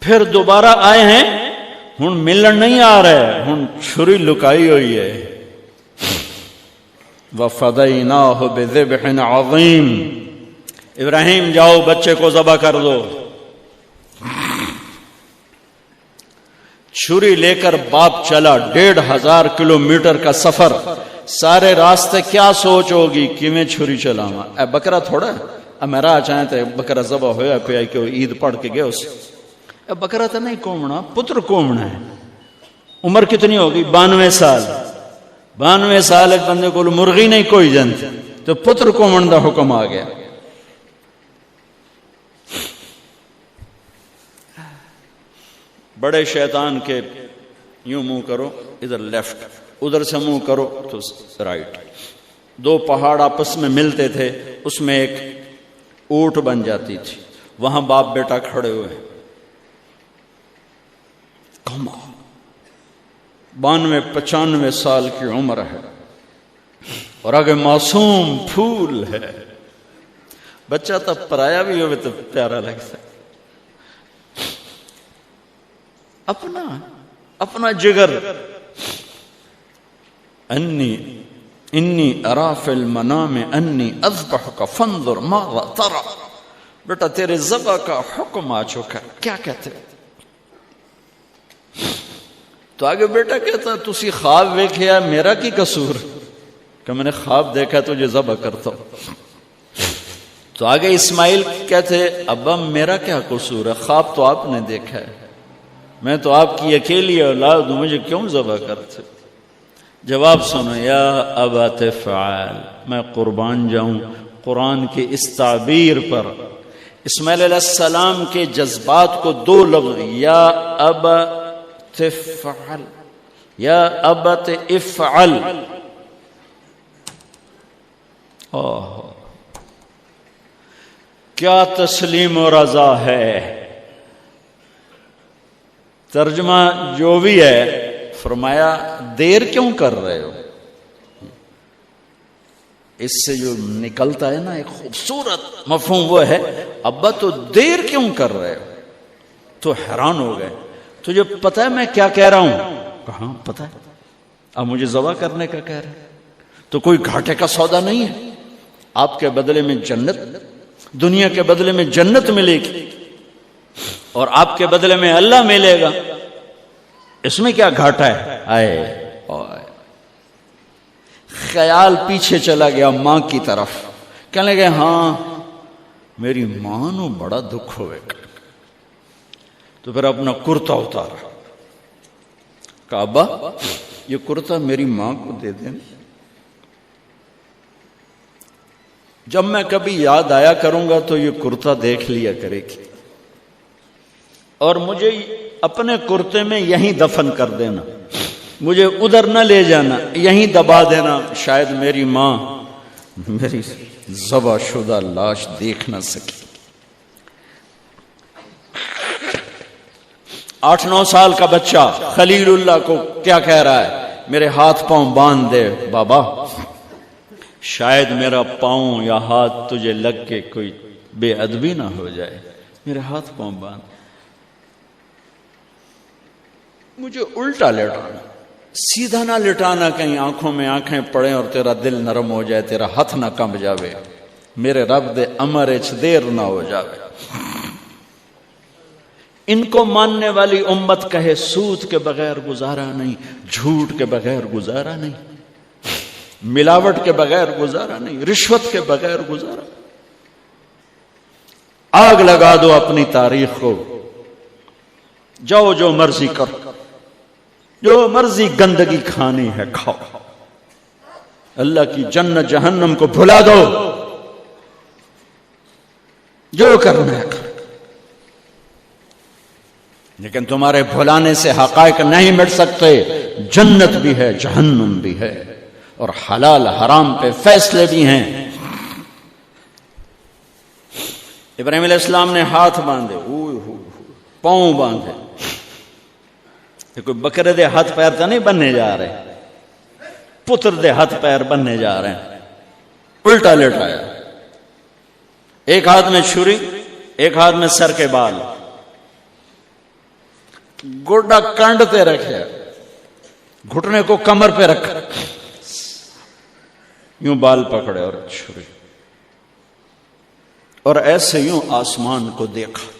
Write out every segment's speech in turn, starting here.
پھر دوبارہ آئے ہیں، ہن ملن نہیں آ رہے، ہن چھری لکائی ہوئی ہے. وَفَدَيْنَاهُ بِذِبْحٍ عَظِيمٍ، ابراہیم جاؤ بچے کو ذبح کر دو. چھری لے کر باپ چلا، 1500 کلومیٹر کا سفر. سارے راستے کیا سوچ ہوگی کہ میں چھری چلاواں، اے بکرا تھوڑا میرا چاہیں تے بکرا ذبح ہویا پیا کہ وہ عید پڑھ کے گئے اس. اے بکرا تو نہیں کومنا، پتر کومنا ہے. عمر کتنی ہوگی؟ 92 سال. 92 سال ایک بندے کو مرغی نہیں کوئی جنت، تو پتر کومن دا حکم آ گیا. بڑے شیطان کے یوں منہ کرو ادھر لیفٹ، ادھر سے منہ کرو تو رائٹ. 2 پہاڑ آپس میں ملتے تھے، اس میں ایک اونٹ بن جاتی تھی. وہاں باپ بیٹا کھڑے ہوئے، 92-95 سال کی عمر ہے اور آگے معصوم پھول ہے. بچہ تب پرایا بھی ہوئے تو پیارا لگتا ہے. اپنا جگر. انی ارا فی المنام انی اذبحک فانظر ماذا ترى. بیٹا تیرے ذبح کا حکم آ چکا، کیا کہتے؟ تو آگے بیٹا کہتا تسی خواب ویکھیا، میرا کی قصور کہ میں نے خواب دیکھا تجھے ذبح کرتا ہوں. تو آگے اسماعیل کہتے ابا میرا کیا قصور ہے، خواب تو آپ نے دیکھا ہے، میں تو آپ کی اکیلی اولاد ہوں، مجھے کیوں ذبح کرتے؟ جواب سنو، یا ابا تفعل، میں قربان جاؤں قرآن کی اس تعبیر پر. اسماعیل علیہ السلام کے جذبات کو 2 لفظ، یا ابا تفعل، یا ابت افعل. کیا تسلیم و رضا ہے. ترجمہ جو بھی ہے، فرمایا دیر کیوں کر رہے ہو. اس سے جو نکلتا ہے نا ایک خوبصورت مفہوم وہ ہے، ابا تو دیر کیوں کر رہے ہو. تو حیران ہو گئے، تجھے پتہ ہے میں کیا کہہ رہا ہوں؟ کہاں پتہ ہے. اب مجھے ذبح کرنے کا کہہ رہے ہیں، تو کوئی گھاٹے کا سودا نہیں ہے. آپ کے بدلے میں جنت، دنیا کے بدلے میں جنت ملے گی اور آپ کے بدلے میں اللہ ملے گا. اس میں کیا گھاٹا ہے؟ آئے خیال پیچھے چلا گیا ماں کی طرف. کہنے لگے ہاں میری ماں نو بڑا دکھ ہوئے. تو پھر اپنا کرتا اتارا، کہا ابا یہ کرتا میری ماں کو دے دیں، جب میں کبھی یاد آیا کروں گا تو یہ کرتا دیکھ لیا کرے گی، اور مجھے اپنے کرتے میں یہیں دفن کر دینا، مجھے ادھر نہ لے جانا، یہیں دبا دینا، شاید میری ماں میری ذبح شدہ لاش دیکھ نہ سکی. 8-9 سال کا بچہ خلیل اللہ کو کیا کہہ رہا ہے؟ میرے ہاتھ پاؤں باندھ دے بابا، شاید میرا پاؤں یا ہاتھ تجھے لگ کے کوئی بے ادبی نہ ہو جائے، میرے ہاتھ پاؤں باندھ. مجھے الٹا لٹانا، سیدھا نہ لٹانا، کہیں آنکھوں میں آنکھیں پڑیں اور تیرا دل نرم ہو جائے، تیرا ہاتھ نہ کمب جاوے، میرے رب دے امر اچ دیر نہ ہو جاوے. ان کو ماننے والی امت کہے سود کے بغیر گزارا نہیں، جھوٹ کے بغیر گزارا نہیں، ملاوٹ کے بغیر گزارا نہیں، رشوت کے بغیر گزارا. آگ لگا دو اپنی تاریخ کو، جاؤ جو مرضی کرو، جو مرضی گندگی کھانی ہے کھاؤ، اللہ کی جنت جہنم کو بھلا دو، جو کرنا ہے کرو. لیکن تمہارے بھلانے سے حقائق نہیں مٹ سکتے. جنت بھی ہے، جہنم بھی ہے، اور حلال حرام پہ فیصلے بھی ہیں. ابراہیم علیہ السلام نے ہاتھ باندھے، پاؤں باندھے. یہ کوئی بکرے دے ہاتھ پیر تو نہیں بننے جا رہے، پتر دے ہاتھ پیر بننے جا رہے ہیں. الٹا لٹایا، ایک ہاتھ میں چھری، ایک ہاتھ میں سر کے بال. گوڈا کانڈ پہ رکھے، گھٹنے کو کمر پہ رکھا، یوں بال پکڑے اور چھری، اور ایسے یوں آسمان کو دیکھا.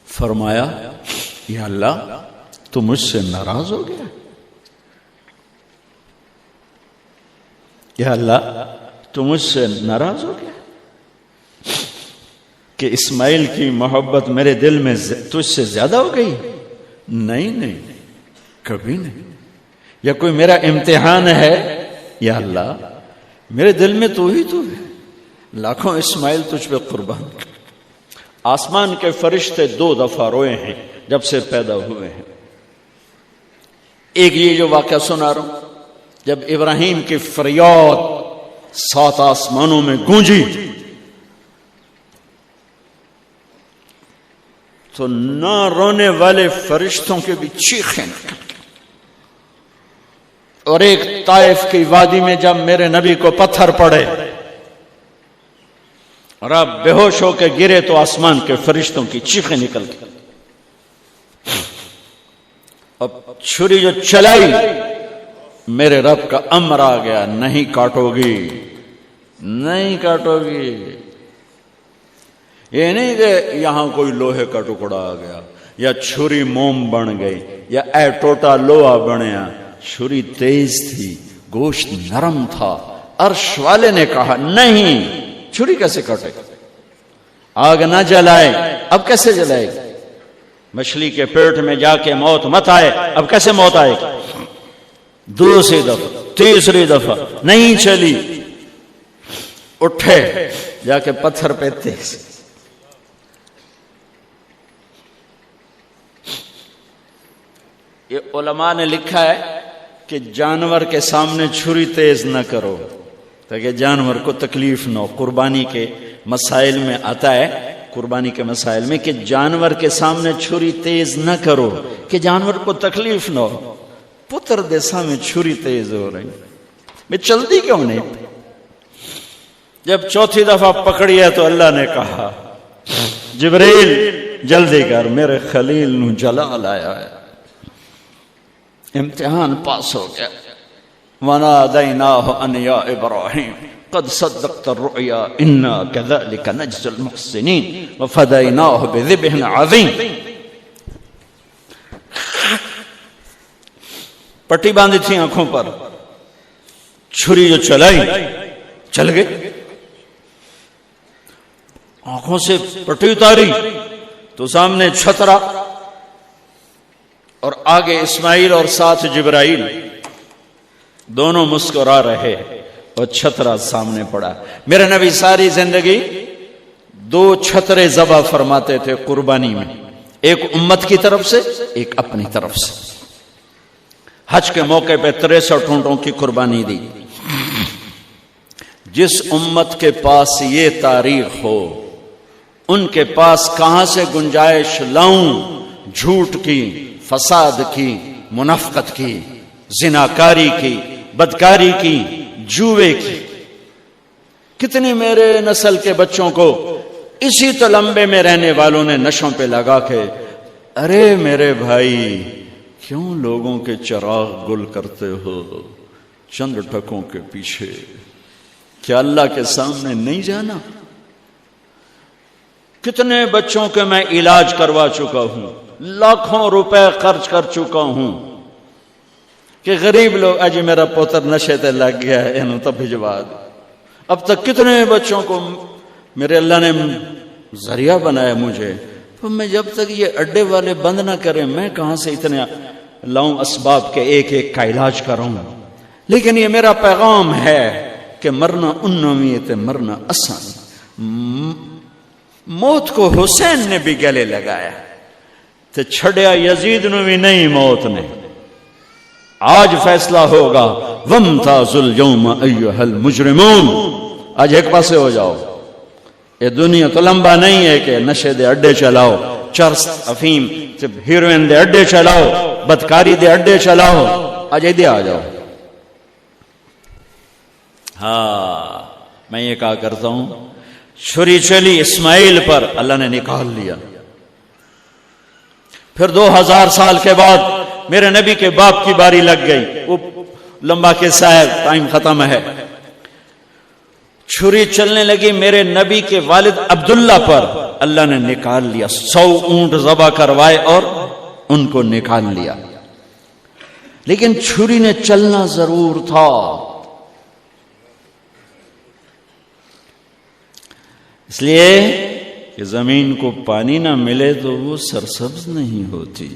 فرمایا یا اللہ تو مجھ سے ناراض ہو گیا؟ یا اللہ تو مجھ سے ناراض ہو گیا کہ اسماعیل کی محبت میرے دل میں تجھ سے زیادہ ہو گئی؟ نہیں نہیں، کبھی نہیں. یا کوئی میرا امتحان ہے؟ یا اللہ میرے دل میں تو ہی تو ہے، لاکھوں اسماعیل تجھ پہ قربان. آسمان کے فرشتے 2 دفعہ روئے ہیں جب سے پیدا ہوئے ہیں. ایک یہ جو واقعہ سنا رہا ہوں، جب ابراہیم کی فریاد 7 آسمانوں میں گونجی تو نہ رونے والے فرشتوں کے بھی چیخیں نکل. اور ایک طائف کی وادی میں جب میرے نبی کو پتھر پڑے اور آپ بے ہوش ہو کے گرے تو آسمان کے فرشتوں کی چیخیں نکل گئی. اب چھری جو چلائی، میرے رب کا امر آ گیا، نہیں کاٹو گی، نہیں کاٹو گی. یہ نہیں کہ یہاں کوئی لوہے کا ٹکڑا آ گیا یا چھری موم بن گئی یا اے ٹوٹا لوہا بنیا. چھری تیز تھی، گوشت نرم تھا. عرش والے نے کہا نہیں، چھری کیسے کاٹے؟ آگ نہ جلائے، اب کیسے جلائے گی؟ مچھلی کے پیٹ میں جا کے موت مت آئے، اب کیسے موت آئے گی؟ دوسری دفعہ، تیسری دفعہ نہیں چلی. اٹھے جا کے پتھر پہ تیز. یہ علماء نے لکھا ہے کہ جانور کے سامنے چھری تیز نہ کرو تاکہ جانور کو تکلیف نہ ہو. قربانی کے مسائل میں آتا ہے، قربانی کے مسائل میں، کہ جانور کے سامنے چھری تیز نہ کرو کہ جانور کو تکلیف نہ ہو. پتر دیسا میں چھری تیز ہو رہی، میں چلتی کیوں نہیں؟ جب چوتھی دفعہ پکڑی ہے تو اللہ نے کہا جبریل جلدی کر، میرے خلیل نو جلال آیا ہے. امتحان پاس ہو گیا. وَنَادَيْنَاهُ أَنْ يَا إِبْرَاهِيمُ قَدْ صَدَّقْتَ الرُّؤْيَا إِنَّا كَذَلِكَ نَجْزِي الْمُحْسِنِينَ وَفَدَيْنَاهُ بِذِبْحٍ عَظِيمٍ. پٹی باندھی تھی آنکھوں پر، چھری جو چلائی چل گئی. آنکھوں سے پٹی اتاری تو سامنے چھترا اور آگے اسماعیل اور ساتھ جبرائیل، دونوں مسکرا رہے اور چھترا سامنے پڑا. میرے نبی ساری زندگی 2 چھترے ذبح فرماتے تھے قربانی میں، ایک امت کی طرف سے، ایک اپنی طرف سے. حج کے موقع پہ 63 اونٹوں کی قربانی دی. جس امت کے پاس یہ تاریخ ہو، ان کے پاس کہاں سے گنجائش لاؤں جھوٹ کی، فساد کی، منافقت کی، زناکاری کی، بدکاری کی، جوے کی. کتنی میرے نسل کے بچوں کو اسی تلمبے میں رہنے والوں نے نشوں پہ لگا کے، ارے میرے بھائی کیوں لوگوں کے چراغ گل کرتے ہو چند ٹکوں کے پیچھے؟ کیا اللہ کے سامنے نہیں جانا؟ کتنے بچوں کے میں علاج کروا چکا ہوں، لاکھوں روپے خرچ کر چکا ہوں کہ غریب لوگ اج میرا پوتر نشے تے لگ گیا ہے انہوں تب بھجوا دو. اب تک کتنے بچوں کو میرے اللہ نے ذریعہ بنایا مجھے، تو میں جب تک یہ اڈے والے بند نہ کریں میں کہاں سے اتنے لاؤں اسباب کے ایک ایک کا علاج کروں. لیکن یہ میرا پیغام ہے کہ مرنا انویت مرنا آسان. موت کو حسین نے بھی گلے لگایا تو چھڑیا یزید نو بھی نہیں موت نے. آج فیصلہ ہوگا وَامْتَازُوا الْيَوْمَ أَيُّهَا الْمُجْرِمُونَ. آج ایک پاسے ہو جاؤ. یہ دنیا تو لمبا نہیں ہے کہ نشے دے اڈے چلاؤ، چرس افیم ہیروئن دے اڈے چلاؤ، بدکاری دے اڈے چلاؤ، اجے دے آ جاؤ. ہاں میں یہ کہا کرتا ہوں، چھری چلی اسماعیل پر، اللہ نے نکال لیا. پھر 2000 سال کے بعد میرے نبی کے باپ کی باری لگ گئی. وہ لمبا قصہ ہے، ٹائم ختم ہے. چھری چلنے لگی میرے نبی کے والد عبداللہ پر، اللہ نے نکال لیا. 100 اونٹ ذبح کروائے اور ان کو نکال لیا. لیکن چھری نے چلنا ضرور تھا. اس لیے کہ زمین کو پانی نہ ملے تو وہ سرسبز نہیں ہوتی.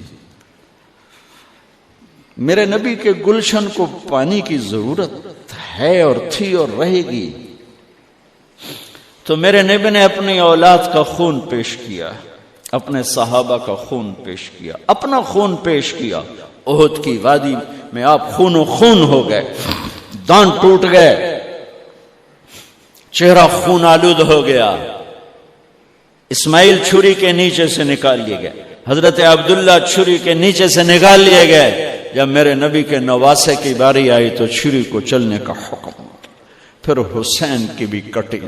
میرے نبی کے گلشن کو پانی کی ضرورت ہے اور تھی اور رہے گی. تو میرے نبی نے اپنی اولاد کا خون پیش کیا، اپنے صحابہ کا خون پیش کیا، اپنا خون پیش کیا. احد کی وادی میں آپ خون و خون ہو گئے، دانت ٹوٹ گئے، چہرہ خون آلود ہو گیا. اسماعیل چھری کے نیچے سے نکال لیے گئے، حضرت عبداللہ چھری کے نیچے سے نکال لیے گئے. جب میرے نبی کے نواسے کی باری آئی تو چھری کو چلنے کا حکم. پھر حسین کی بھی کٹی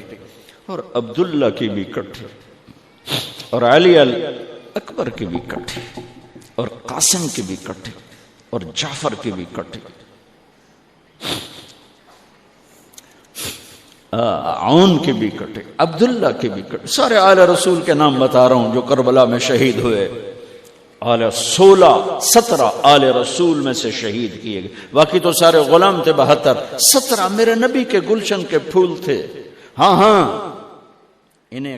اور عبداللہ کی بھی کٹی اور علی اکبر کی بھی کٹی اور قاسم کی بھی کٹی اور جعفر کی بھی کٹی، عون کی بھی کٹی، عبداللہ کی بھی کٹی. سارے آل رسول کے نام بتا رہا ہوں جو کربلا میں شہید ہوئے. 17 آل رسول میں سے شہید کیے گئے. باقی تو سارے غلام تھے. 17 میرے نبی کے گلشن کے پھول تھے. ہاں انہیں